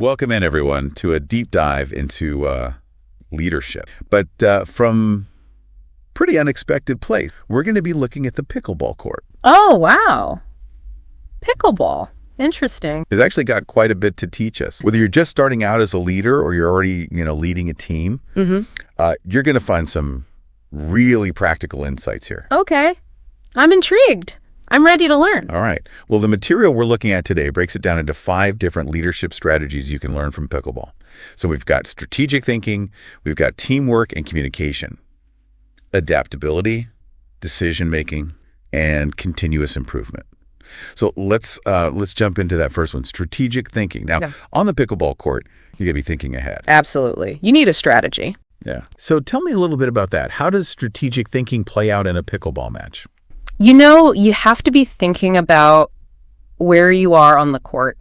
Welcome in, everyone, to a deep dive into leadership. But from pretty unexpected place, we're going to be looking at the pickleball court. Oh, wow. Pickleball. Interesting. It's actually got quite a bit to teach us. Whether you're just starting out as a leader or you're already, leading a team, you're going to find some really practical insights here. Okay. I'm intrigued. I'm ready to learn. All right. Well, the material we're looking at today breaks it down into 5 different leadership strategies you can learn from pickleball. So we've got strategic thinking, we've got teamwork and communication, adaptability, decision-making, and continuous improvement. So let's jump into that first one, strategic thinking. Now, on the pickleball court, you got to be thinking ahead. Absolutely. You need a strategy. Yeah. So tell me a little bit about that. How does strategic thinking play out in a pickleball match? You have to be thinking about where you are on the court,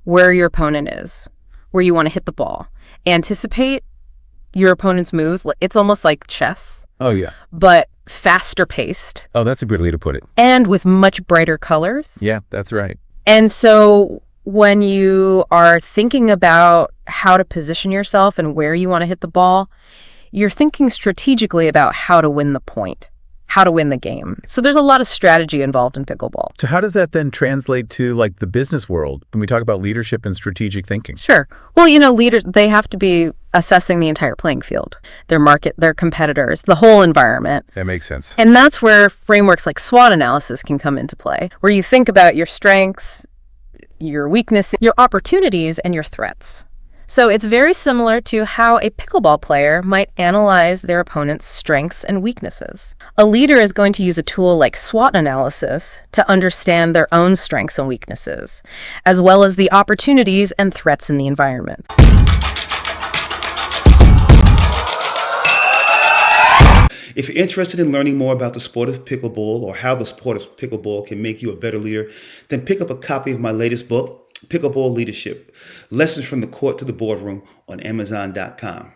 where your opponent is, where you want to hit the ball. Anticipate your opponent's moves. It's almost like chess. Oh, yeah. But faster paced. Oh, that's a good way to put it. And with much brighter colors. Yeah, that's right. And so when you are thinking about how to position yourself and where you want to hit the ball, you're thinking strategically about how to win the point, how to win the game. So there's a lot of strategy involved in pickleball. So how does that then translate to like the business world when we talk about leadership and strategic thinking? Sure. Well, leaders, they have to be assessing the entire playing field, their market, their competitors, the whole environment. That makes sense. And that's where frameworks like SWOT analysis can come into play, where you think about your strengths, your weaknesses, your opportunities, and your threats. So it's very similar to how a pickleball player might analyze their opponent's strengths and weaknesses. A leader is going to use a tool like SWOT analysis to understand their own strengths and weaknesses, as well as the opportunities and threats in the environment. If you're interested in learning more about the sport of pickleball or how the sport of pickleball can make you a better leader, then pick up a copy of my latest book, Pickleball Leadership, Lessons from the Court to the Boardroom, on Amazon.com.